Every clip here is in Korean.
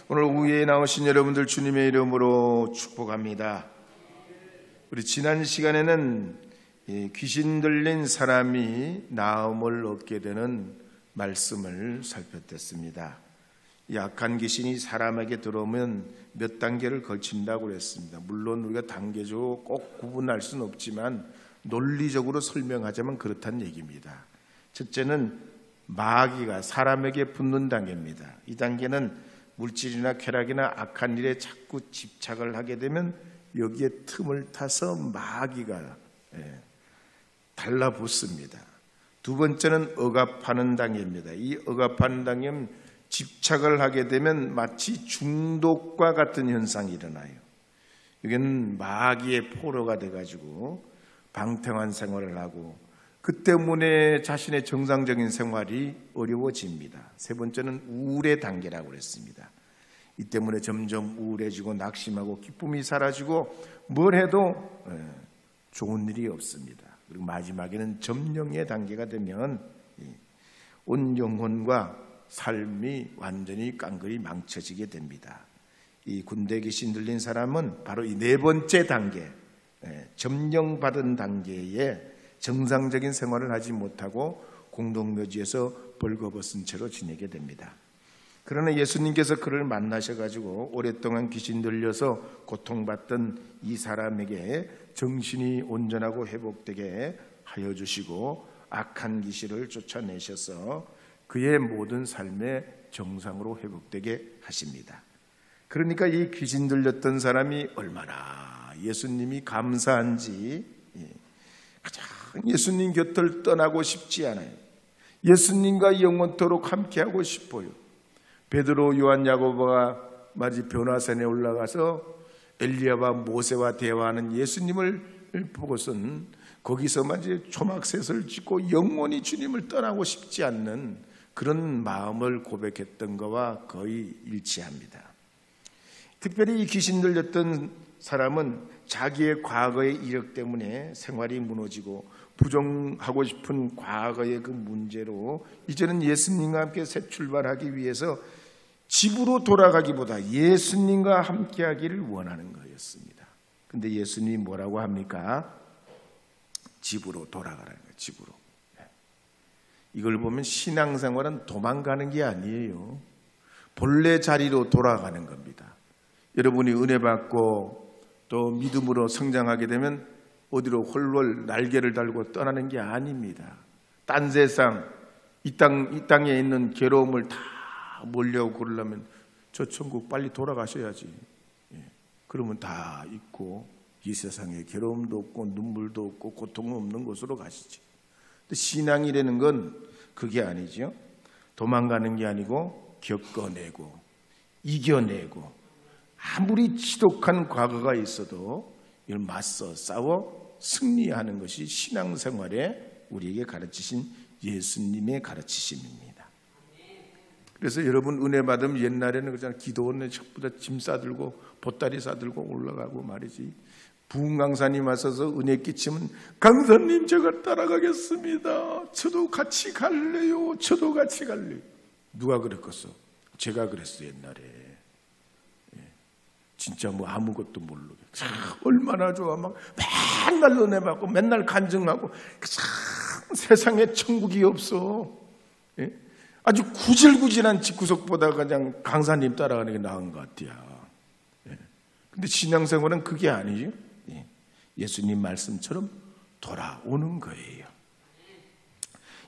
오늘 오후에 나오신 여러분들 주님의 이름으로 축복합니다. 우리 지난 시간에는 귀신 들린 사람이 나음을 얻게 되는 말씀을 살펴봤습니다. 이 악한 귀신이 사람에게 들어오면 몇 단계를 거친다고 그랬습니다. 물론 우리가 단계적으로 꼭 구분할 수는 없지만 논리적으로 설명하자면 그렇다는 얘기입니다. 첫째는 마귀가 사람에게 붙는 단계입니다. 이 단계는 물질이나 쾌락이나 악한 일에 자꾸 집착을 하게 되면 여기에 틈을 타서 마귀가 달라붙습니다. 두 번째는 억압하는 단계입니다. 이 억압하는 단계는 집착을 하게 되면 마치 중독과 같은 현상이 일어나요. 여기는 마귀의 포로가 돼가지고 방탕한 생활을 하고 그 때문에 자신의 정상적인 생활이 어려워집니다. 세 번째는 우울의 단계라고 그랬습니다. 이 때문에 점점 우울해지고 낙심하고 기쁨이 사라지고 뭘 해도 좋은 일이 없습니다. 그리고 마지막에는 점령의 단계가 되면 온 영혼과 삶이 완전히 깡그리 망쳐지게 됩니다. 이 군대 귀신 들린 사람은 바로 이 네 번째 단계, 점령받은 단계에 정상적인 생활을 하지 못하고 공동묘지에서 벌거벗은 채로 지내게 됩니다. 그러나 예수님께서 그를 만나셔가지고 오랫동안 귀신 들려서 고통받던 이 사람에게 정신이 온전하고 회복되게 하여 주시고 악한 귀신을 쫓아내셔서 그의 모든 삶의 정상으로 회복되게 하십니다. 그러니까 이 귀신 들렸던 사람이 얼마나 예수님이 감사한지 가장 예수님 곁을 떠나고 싶지 않아요. 예수님과 영원토록 함께하고 싶어요. 베드로, 요한, 야고보가 마치 변화산에 올라가서 엘리야와 모세와 대화하는 예수님을 보고선 거기서 마치 초막셋을 짓고 영원히 주님을 떠나고 싶지 않는 그런 마음을 고백했던 것과 거의 일치합니다. 특별히 이 귀신 들렸던 사람은 자기의 과거의 이력 때문에 생활이 무너지고 부정하고 싶은 과거의 그 문제로 이제는 예수님과 함께 새 출발하기 위해서 집으로 돌아가기보다 예수님과 함께 하기를 원하는 거였습니다. 근데 예수님이 뭐라고 합니까? 집으로 돌아가라는 거예요. 집으로. 이걸 보면 신앙생활은 도망가는 게 아니에요. 본래 자리로 돌아가는 겁니다. 여러분이 은혜 받고 또 믿음으로 성장하게 되면 어디로 홀월 날개를 달고 떠나는 게 아닙니다. 딴 세상, 이 땅에 있는 괴로움을 다 몰려오고 그러려면 저 천국 빨리 돌아가셔야지. 그러면 다 잊고 이 세상에 괴로움도 없고 눈물도 없고 고통 없는 곳으로 가시지. 근데 신앙이라는 건 그게 아니죠. 도망가는 게 아니고 겪어내고 이겨내고 아무리 지독한 과거가 있어도 이걸 맞서 싸워 승리하는 것이 신앙생활에 우리에게 가르치신 예수님의 가르치심입니다. 그래서 여러분 은혜 받으면 옛날에는 그잖아요. 기도원에 전부 짐 싸들고 보따리 싸들고 올라가고 말이지. 부흥 강사님 와서서 은혜 끼치면 강사님 제가 따라가겠습니다. 저도 같이 갈래요. 저도 같이 갈래요. 누가 그랬겠어? 제가 그랬어요 옛날에. 진짜 뭐 아무것도 모르게 얼마나 좋아. 막 맨날 은혜 받고 맨날 간증하고 세상에 천국이 없어. 아주 구질구질한 집구석보다 그냥 강사님 따라가는 게 나은 것 같아요. 근데 신앙생활은 그게 아니죠. 예수님 말씀처럼 돌아오는 거예요.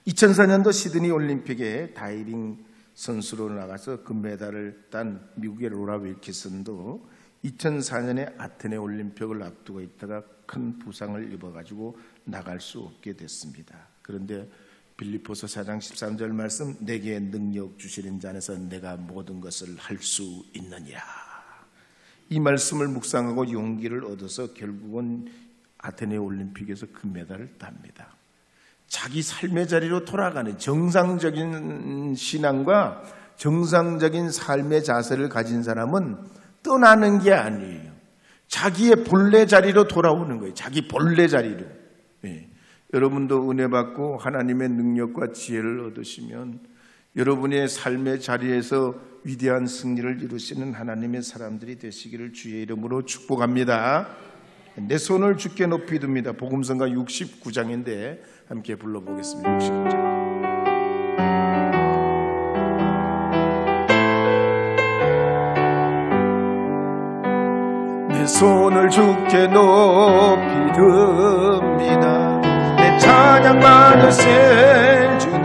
2004년도 시드니 올림픽에 다이빙 선수로 나가서 금메달을 딴 미국의 로라 윌키슨도 2004년에 아테네 올림픽을 앞두고 있다가 큰 부상을 입어가지고 나갈 수 없게 됐습니다. 그런데 빌립보서 4장 13절 말씀, 내게 능력 주시는 자 안에서 내가 모든 것을 할 수 있느니라. 이 말씀을 묵상하고 용기를 얻어서 결국은 아테네 올림픽에서 금메달을 땁니다. 자기 삶의 자리로 돌아가는 정상적인 신앙과 정상적인 삶의 자세를 가진 사람은 떠나는 게 아니에요. 자기의 본래 자리로 돌아오는 거예요. 자기 본래 자리로. 여러분도 은혜 받고 하나님의 능력과 지혜를 얻으시면 여러분의 삶의 자리에서 위대한 승리를 이루시는 하나님의 사람들이 되시기를 주의 이름으로 축복합니다. 내 손을 주께 높이 듭니다. 복음성가 69장인데 함께 불러보겠습니다. 69장. 내 손을 주께 높이 듭니다. 내 찬양 받으실 주님,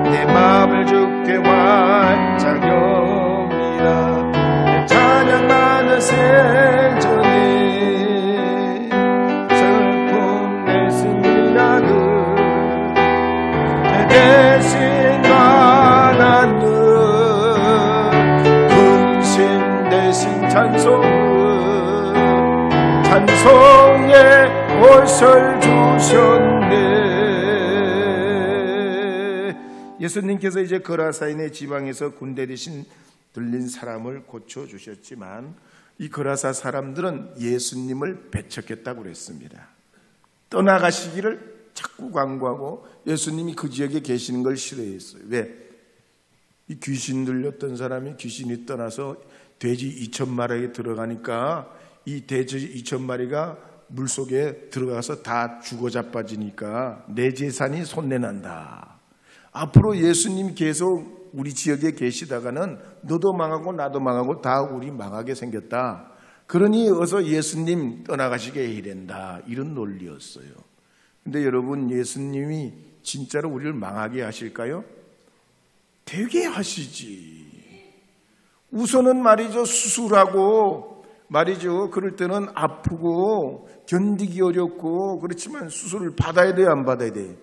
내 마음을 주께 활짝 엽니다. 내 찬양 받으실 주님, 슬픔 내심 미나그 내 대신 가난은 근심 대신 찬송의 옷을 주셨네. 예수님께서 이제 거라사인의 지방에서 군대 대신 들린 사람을 고쳐주셨지만 이 거라사 사람들은 예수님을 배척했다고 그랬습니다. 떠나가시기를 자꾸 광고하고 예수님이 그 지역에 계시는 걸 싫어했어요. 왜? 이 귀신 들렸던 사람이 귀신이 떠나서 돼지 2,000마리에 들어가니까 이 돼지 2,000마리가 물속에 들어가서 다 죽어 자빠지니까 내 재산이 손해난다. 앞으로 예수님 계속 우리 지역에 계시다가는 너도 망하고 나도 망하고 다 우리 망하게 생겼다. 그러니 어서 예수님 떠나가시게 해야 된다. 이런 논리였어요. 근데 여러분, 예수님이 진짜로 우리를 망하게 하실까요? 되게 하시지. 우선은 말이죠, 수술하고 말이죠, 그럴 때는 아프고 견디기 어렵고 그렇지만 수술을 받아야 돼요, 안 받아야 돼요?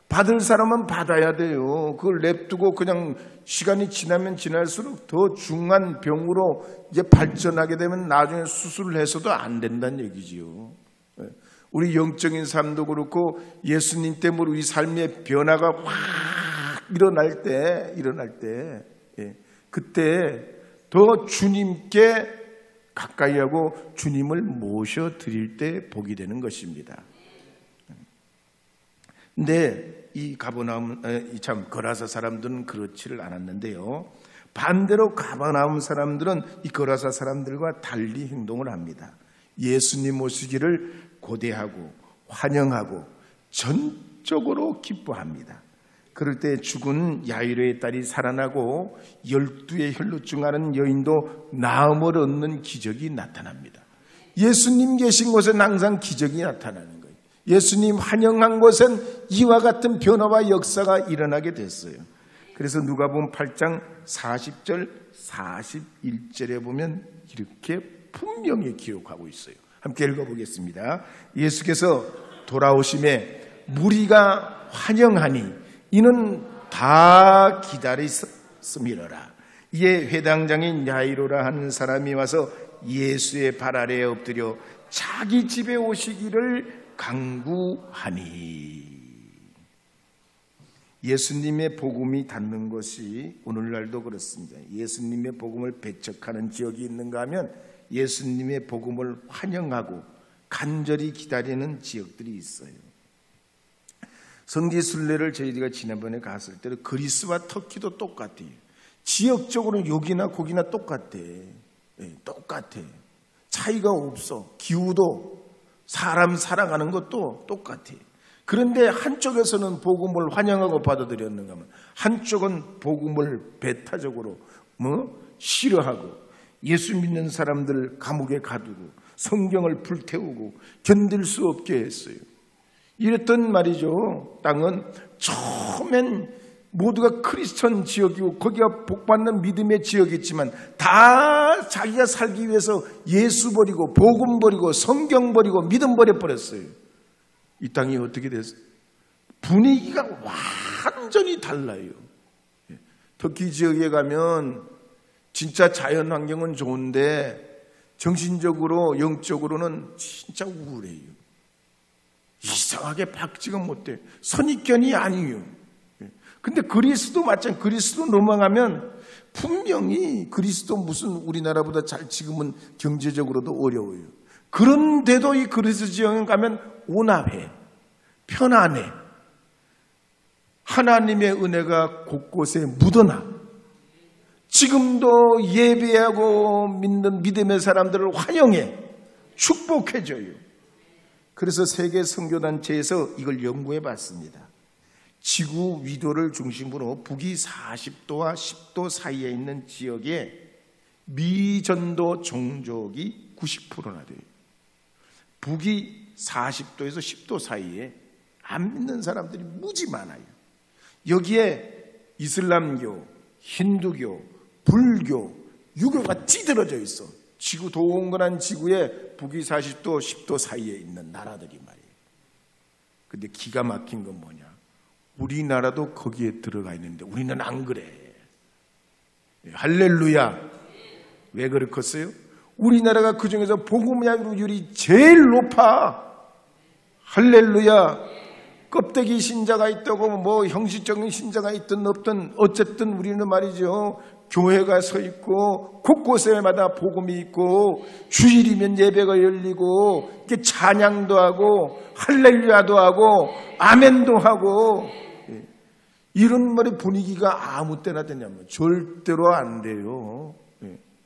받을 사람은 받아야 돼요. 그걸 냅두고 그냥 시간이 지나면 지날수록 더 중한 병으로 이제 발전하게 되면 나중에 수술을 해서도 안 된다는 얘기지요. 우리 영적인 삶도 그렇고 예수님 때문에 우리 삶의 변화가 확 일어날 때 그때 더 주님께 가까이 하고 주님을 모셔드릴 때 복이 되는 것입니다. 근데 이 가버나움, 참 거라사 사람들은 그렇지를 않았는데요. 반대로 가버나움 사람들은 이 거라사 사람들과 달리 행동을 합니다. 예수님 오시기를 고대하고 환영하고 전적으로 기뻐합니다. 그럴 때 죽은 야이로의 딸이 살아나고 12의 혈루증하는 여인도 나음을 얻는 기적이 나타납니다. 예수님 계신 곳엔 항상 기적이 나타나는 거예요. 예수님 환영한 곳엔 이와 같은 변화와 역사가 일어나게 됐어요. 그래서 누가복음 8장 40절 41절에 보면 이렇게 분명히 기록하고 있어요. 함께 읽어보겠습니다. 예수께서 돌아오심에 무리가 환영하니 이는 다 기다렸음이로라. 이에 회당장인 야이로라 하는 사람이 와서 예수의 발 아래에 엎드려 자기 집에 오시기를 간구하니. 예수님의 복음이 닿는 것이 오늘날도 그렇습니다. 예수님의 복음을 배척하는 지역이 있는가 하면 예수님의 복음을 환영하고 간절히 기다리는 지역들이 있어요. 성지순례를 저희가 지난번에 갔을 때 그리스와 터키도 똑같아요. 지역적으로 여기나 거기나 똑같아. 똑같아. 차이가 없어. 기후도 사람 살아가는 것도 똑같아. 그런데 한쪽에서는 복음을 환영하고 받아들였는가 하면 한쪽은 복음을 배타적으로 싫어하고 예수 믿는 사람들 감옥에 가두고 성경을 불태우고 견딜 수 없게 했어요. 이랬던 말이죠. 땅은 처음엔 모두가 크리스천 지역이고 거기가 복받는 믿음의 지역이지만 다 자기가 살기 위해서 예수 버리고 복음 버리고 성경 버리고 믿음 버려버렸어요. 이 땅이 어떻게 됐어요? 분위기가 완전히 달라요. 터키 지역에 가면 진짜 자연 환경은 좋은데 정신적으로 영적으로는 진짜 우울해요. 이상하게 박지가 못해. 선입견이 아니에요. 근데 그리스도 마찬가지. 그리스도 넘어가면 분명히 그리스도 무슨 우리나라보다 잘 지금은 경제적으로도 어려워요. 그런데도 이 그리스도 지역에 가면 온화해. 편안해. 하나님의 은혜가 곳곳에 묻어나 지금도 예배하고 믿는 믿음의 사람들을 환영해 축복해줘요. 그래서 세계 선교단체에서 이걸 연구해 봤습니다. 지구 위도를 중심으로 북위 40도와 10도 사이에 있는 지역에 미전도 종족이 90%나 돼요. 북위 40도에서 10도 사이에 안 믿는 사람들이 무지 많아요. 여기에 이슬람교, 힌두교, 불교, 유교가 찌들어져 있어. 지구 동그란 지구에 북위 40도, 10도 사이에 있는 나라들이 말이에요. 근데 기가 막힌 건 뭐냐? 우리나라도 거기에 들어가 있는데 우리는 안 그래. 할렐루야. 왜 그렇겠어요? 우리나라가 그 중에서 복음률이 제일 높아. 할렐루야. 껍데기 신자가 있다고 뭐 형식적인 신자가 있든 없든 어쨌든 우리는 말이죠. 교회가 서 있고 곳곳에마다 복음이 있고 주일이면 예배가 열리고 이렇게 찬양도 하고 할렐루야도 하고 아멘도 하고 이런 말의 분위기가 아무 때나 되냐면 절대로 안 돼요.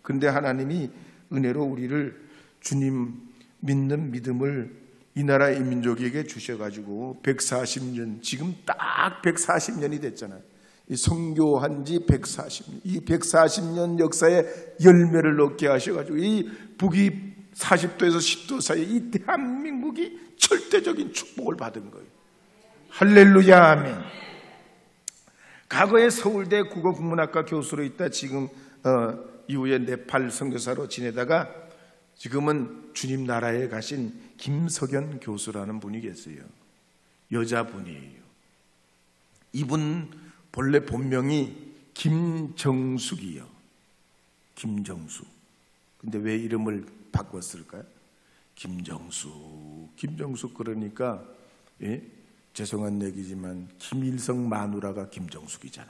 그런데 하나님이 은혜로 우리를 주님 믿는 믿음을 이 나라 인민족에게 주셔가지고 140년, 지금 딱 140년이 됐잖아요. 선교한 지 140년, 이 140년 역사에 열매를 얻게 하셔가지고 이 북위 40도에서 10도 사이에 이 대한민국이 절대적인 축복을 받은 거예요. 할렐루야, 아멘. 과거에 서울대 국어국문학과 교수로 있다 지금 이후에 네팔 선교사로 지내다가 지금은 주님 나라에 가신 김석연 교수라는 분이 계세요. 여자분이에요. 이분 본래 본명이 김정숙이요. 김정숙. 근데 왜 이름을 바꿨을까요? 김정숙 그러니까 죄송한 얘기지만 김일성 마누라가 김정숙이잖아.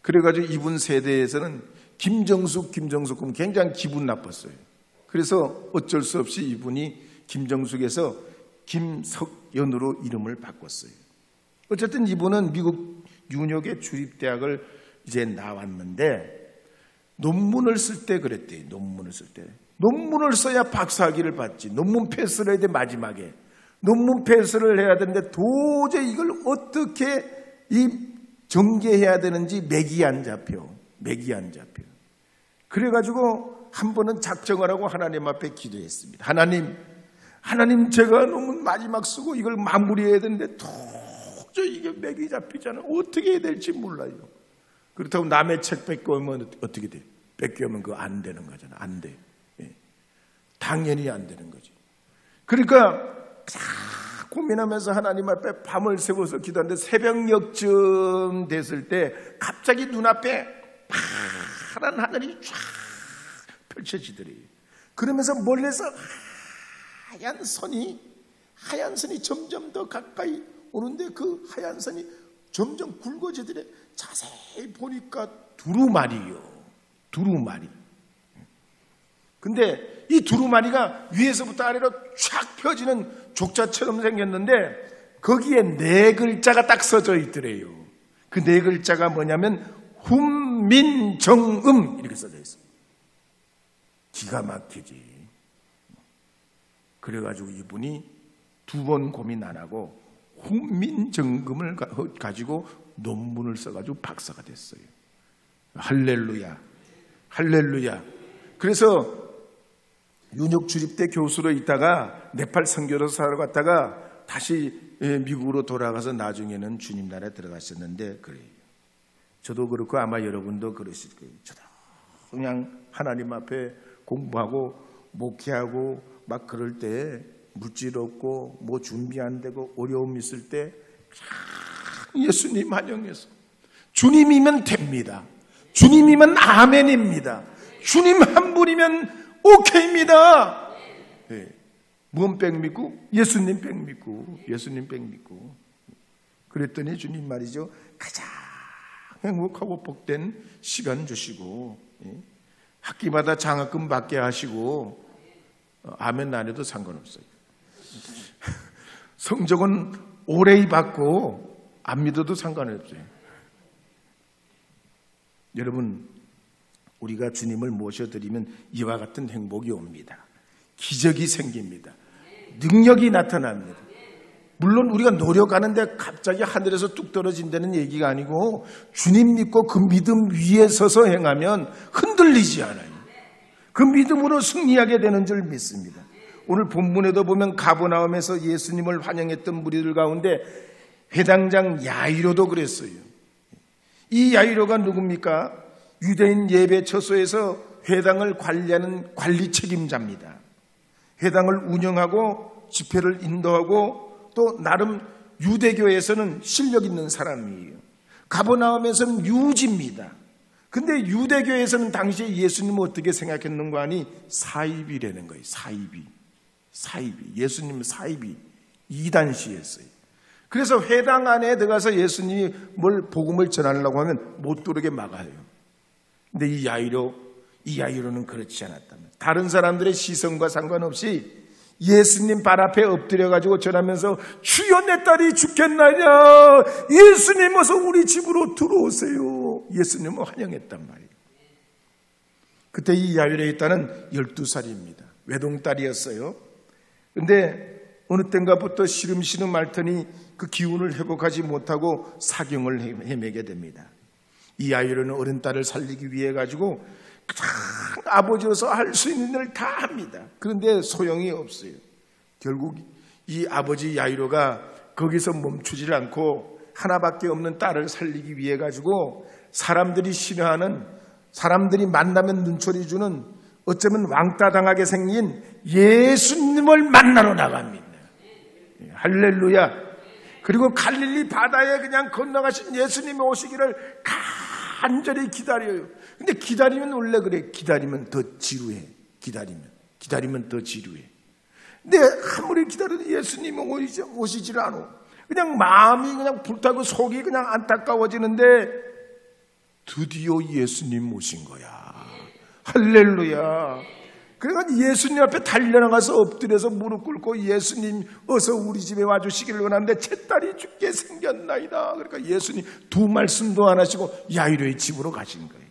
그래가지고 이분 세대에서는 김정숙 그럼 굉장히 기분 나빴어요. 그래서 어쩔 수 없이 이분이 김정숙에서 김석연으로 이름을 바꿨어요. 어쨌든 이분은 미국 뉴욕의 주립대학을 이제 나왔는데 논문을 쓸 때 그랬대요. 논문을 써야 박사학위를 받지. 논문 패스를 해야 돼. 마지막에 논문 패스를 해야 되는데 도저히 이걸 어떻게 전개해야 되는지 맥이 안 잡혀. 그래가지고 한 번은 작정을 하고 하나님 앞에 기도했습니다. 하나님 제가 논문 마지막 쓰고 이걸 마무리해야 되는데 도저히 이게 맥이 잡히잖아요. 어떻게 해야 될지 몰라요. 그렇다고 남의 책 뺏겨오면 어떻게 돼? 뺏겨오면 그거 안 되는 거잖아. 안 돼. 당연히 안 되는 거지. 그러니까 고민하면서 하나님 앞에 밤을 새워서 기도하는데 새벽녘쯤 됐을 때 갑자기 눈앞에 파란 하늘이 쫙 펼쳐지더래요. 그러면서 멀리서 하얀 선이 점점 더 가까이 오는데 그 하얀 선이 점점 굵어지더래. 자세히 보니까 두루마리요. 근데 이 두루마리가 위에서부터 아래로 쫙 펴지는 족자처럼 생겼는데 거기에 4글자가 딱 써져 있더래요. 그 4글자가 뭐냐면 훈민정음 이렇게 써져 있어요. 기가 막히지. 그래가지고 이분이 2번 고민 안 하고 훈민정음을 가지고 논문을 써가지고 박사가 됐어요. 할렐루야. 그래서 뉴욕 주립대 교수로 있다가 네팔 선교로 살아갔다가 다시 미국으로 돌아가서 나중에는 주님 나라에 들어가셨는데 그래요. 저도 그렇고 아마 여러분도 그러실 거예요. 저도 그냥 하나님 앞에 공부하고 목회하고 막 그럴 때 물질 없고 뭐 준비 안 되고 어려움 있을 때 예수님 환영해서 주님이면 됩니다. 주님이면 아멘입니다. 주님 한 분이면 오케이입니다. 뭔 믿고? 예수님 믿고. 그랬더니 주님 말이죠. 가장 행복하고 복된 시간 주시고 학기마다 장학금 받게 하시고 아멘 안 해도 상관없어요. 성적은 오래 받고 안 믿어도 상관없어요. 여러분, 우리가 주님을 모셔드리면 이와 같은 행복이 옵니다. 기적이 생깁니다. 능력이 나타납니다. 물론 우리가 노력하는데 갑자기 하늘에서 뚝 떨어진다는 얘기가 아니고 주님 믿고 그 믿음 위에 서서 행하면 흔들리지 않아요. 그 믿음으로 승리하게 되는 줄 믿습니다. 오늘 본문에도 보면 가버나움에서 예수님을 환영했던 무리들 가운데 회당장 야이로도 그랬어요. 이 야이로가 누굽니까? 유대인 예배 처소에서 회당을 관리하는 관리 책임자입니다. 회당을 운영하고 집회를 인도하고 또 나름 유대교에서는 실력 있는 사람이에요. 가버나움에서는 유지입니다. 근데 유대교에서는 당시에 예수님을 어떻게 생각했는가 하니 사이비라는 거예요. 사이비. 예수님은 사이비. 이단시였어요. 그래서 회당 안에 들어가서 예수님이 뭘 복음을 전하려고 하면 못 들어오게 막아요. 근데 이 야이로는 그렇지 않았다면 다른 사람들의 시선과 상관없이 예수님 발 앞에 엎드려가지고 전하면서 주여 내 딸이 죽겠나냐, 예수님 어서 우리 집으로 들어오세요. 예수님을 환영했단 말이에요. 그때 이 야이로의 딸은 12살입니다. 외동딸이었어요. 근데 어느 땐가부터 시름시름 앓더니 그 기운을 회복하지 못하고 사경을 헤매게 됩니다. 이 야이로는 어린 딸을 살리기 위해 가지고 아버지로서 할 수 있는 일을 다 합니다. 그런데 소용이 없어요. 결국 이 아버지 야이로가 거기서 멈추질 않고 하나밖에 없는 딸을 살리기 위해 가지고 사람들이 싫어하는, 사람들이 만나면 눈초리 주는, 어쩌면 왕따 당하게 생긴 예수님을 만나러 나갑니다. 할렐루야. 그리고 갈릴리 바다에 그냥 건너가신 예수님이 오시기를 간절히 기다려요. 근데 기다리면 원래 그래. 기다리면 더 지루해. 기다리면 더 지루해. 근데 아무리 기다려도 예수님은 오시질 않아. 그냥 마음이 그냥 불타고 속이 그냥 안타까워지는데 드디어 예수님 오신 거야. 할렐루야. 그러니까 예수님 앞에 달려나가서 엎드려서 무릎 꿇고 예수님 어서 우리 집에 와주시기를 원하는데 제 딸이 죽게 생겼나이다. 그러니까 예수님 두 말씀도 안 하시고 야이로의 집으로 가신 거예요.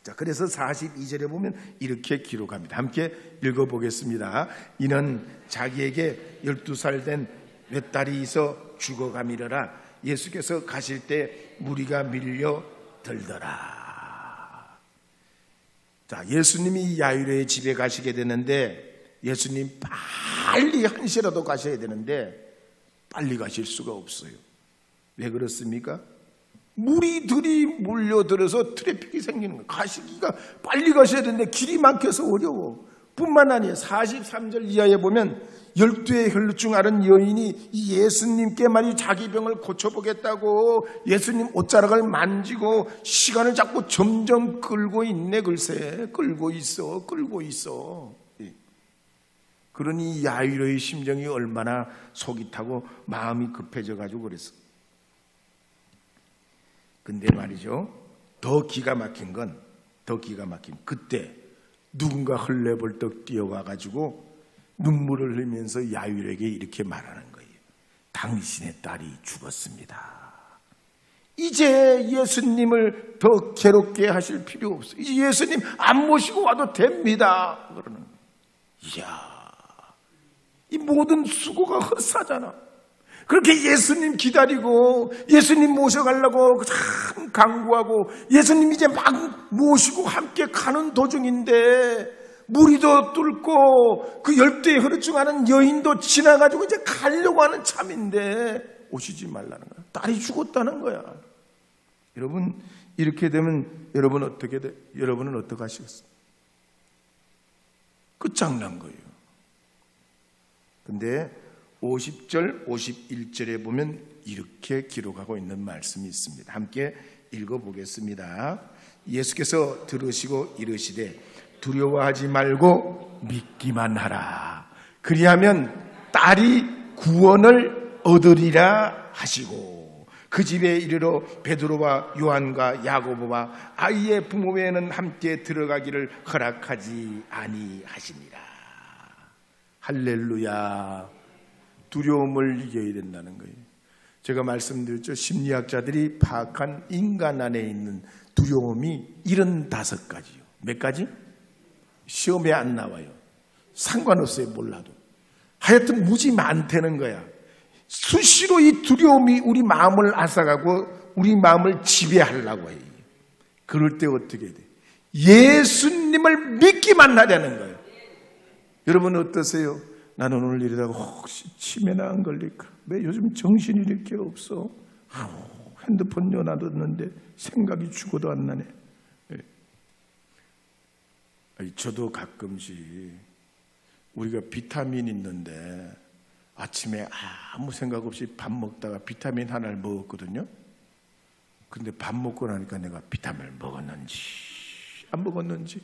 자, 그래서 42절에 보면 이렇게 기록합니다. 함께 읽어보겠습니다. 이는 자기에게 12살 된 외딸이 있어 죽어가미르라. 예수께서 가실 때 무리가 밀려 들더라. 자, 예수님이 야이로의 집에 가시게 되는데 예수님 빨리 한시라도 가셔야 되는데 빨리 가실 수가 없어요. 왜 그렇습니까? 무리들이 몰려들어서 트래픽이 생기는 거예요. 가시기가 빨리 가셔야 되는데 길이 막혀서 어려워. 뿐만 아니라 43절 이하에 보면 12의 혈루증 앓은 여인이 이 예수님께 말이 자기 병을 고쳐보겠다고 예수님 옷자락을 만지고 시간을 자꾸 점점 끌고 있네. 글쎄 끌고 있어. 그러니 야이로의 심정이 얼마나 속이 타고 마음이 급해져가지고 그랬어. 근데 말이죠, 더 기가 막힌 그때 누군가 헐레벌떡 뛰어와가지고 눈물을 흘리면서 야이로에게 이렇게 말하는 거예요. 당신의 딸이 죽었습니다. 이제 예수님을 더 괴롭게 하실 필요 없어요. 이제 예수님 안 모시고 와도 됩니다. 그러는 거예요. 이야, 이 모든 수고가 헛사잖아. 그렇게 예수님 기다리고 예수님 모셔가려고 참 강구하고 예수님 이제 막 모시고 함께 가는 도중인데 무리도 뚫고 그 12의 혈루증하는 여인도 지나가지고 이제 가려고 하는 참인데 오시지 말라는 거야. 딸이 죽었다는 거야. 여러분, 이렇게 되면 여러분은 어떻게 하시겠어요? 끝장난 거예요. 근데 50절, 51절에 보면 이렇게 기록하고 있는 말씀이 있습니다. 함께 읽어보겠습니다. 예수께서 들으시고 이르시되 두려워하지 말고 믿기만 하라. 그리하면 딸이 구원을 얻으리라 하시고 그 집에 이르러 베드로와 요한과 야고보와 아이의 부모 외에는 함께 들어가기를 허락하지 아니하시니라. 할렐루야. 두려움을 이겨야 된다는 거예요. 제가 말씀드렸죠. 심리학자들이 파악한 인간 안에 있는 두려움이 75가지요. 몇 가지? 시험에 안 나와요. 상관없어요. 몰라도. 하여튼 무지 많다는 거야. 수시로 이 두려움이 우리 마음을 앗아가고 우리 마음을 지배하려고 해요. 그럴 때 어떻게 돼? 예수님을 믿기만 하려는 거예요. 여러분 어떠세요? 나는 오늘 이러다가 혹시 치매나 안 걸릴까? 왜 요즘 정신이 이렇게 없어? 핸드폰 열어뒀는데 생각이 죽어도 안 나네. 저도 가끔씩 우리가 비타민 있는데 아침에 아무 생각 없이 밥 먹다가 비타민 하나를 먹었거든요. 근데 밥 먹고 나니까 내가 비타민을 먹었는지 안 먹었는지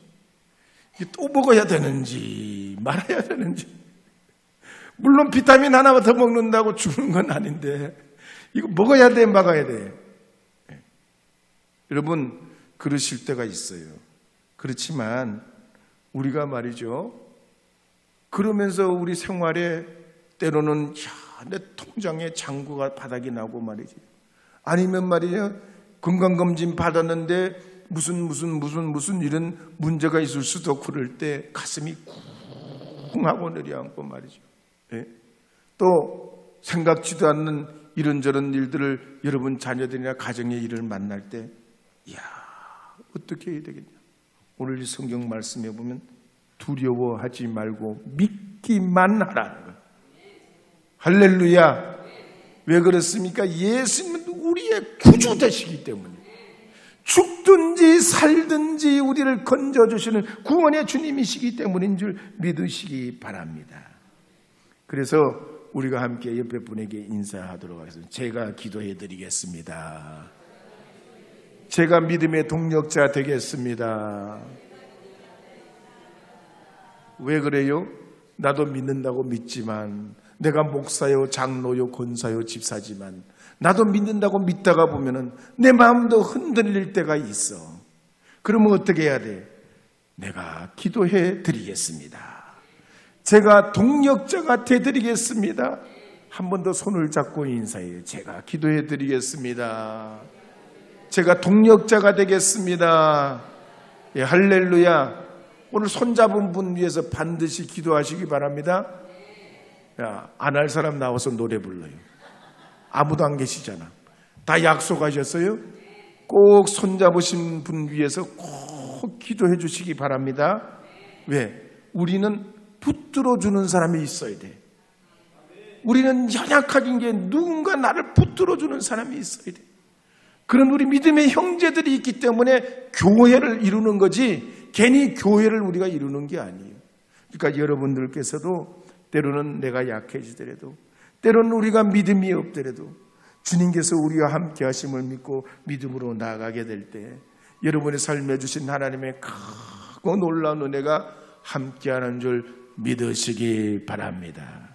또 먹어야 되는지 말아야 되는지. 물론 비타민 하나 더 먹는다고 죽는 건 아닌데 이거 먹어야 돼 막아야 돼. 여러분 그러실 때가 있어요. 그렇지만 우리가 말이죠, 그러면서 우리 생활에 때로는 내 통장에 잔고가 바닥이 나고 말이지, 아니면 말이죠 건강검진 받았는데 무슨 이런 문제가 있을 수도, 그럴 때 가슴이 쿵하고 내려앉고 말이죠. 예? 또 생각지도 않는 이런저런 일들을 여러분 자녀들이나 가정의 일을 만날 때 이야 어떻게 해야 되겠냐. 오늘 이 성경 말씀에 보면 두려워하지 말고 믿기만 하라는 거예요. 할렐루야. 왜 그렇습니까? 예수님은 우리의 구주 되시기 때문에, 죽든지 살든지 우리를 건져주시는 구원의 주님이시기 때문인 줄 믿으시기 바랍니다. 그래서 우리가 함께 옆에 분에게 인사하도록 하겠습니다. 제가 기도해 드리겠습니다. 제가 믿음의 동력자 되겠습니다. 왜 그래요? 나도 믿는다고 믿지만, 내가 목사요, 장로요, 권사요, 집사지만 나도 믿는다고 믿다가 보면은 내 마음도 흔들릴 때가 있어. 그러면 어떻게 해야 돼? 내가 기도해 드리겠습니다. 제가 동력자가 돼 드리겠습니다. 한 번 더 손을 잡고 인사해요. 제가 기도해 드리겠습니다. 제가 동력자가 되겠습니다. 예, 할렐루야. 오늘 손잡은 분 위해서 반드시 기도하시기 바랍니다. 안 할 사람 나와서 노래 불러요. 아무도 안 계시잖아. 다 약속하셨어요? 꼭 손잡으신 분 위해서 꼭 기도해 주시기 바랍니다. 왜? 우리는 붙들어주는 사람이 있어야 돼. 우리는 연약하긴 게 누군가 나를 붙들어주는 사람이 있어야 돼. 그런 우리 믿음의 형제들이 있기 때문에 교회를 이루는 거지, 괜히 교회를 우리가 이루는 게 아니에요. 그러니까 여러분들께서도 때로는 내가 약해지더라도, 때로는 우리가 믿음이 없더라도 주님께서 우리와 함께 하심을 믿고 믿음으로 나아가게 될 때 여러분의 삶에 주신 하나님의 크고 놀라운 은혜가 함께하는 줄 믿으시기 바랍니다.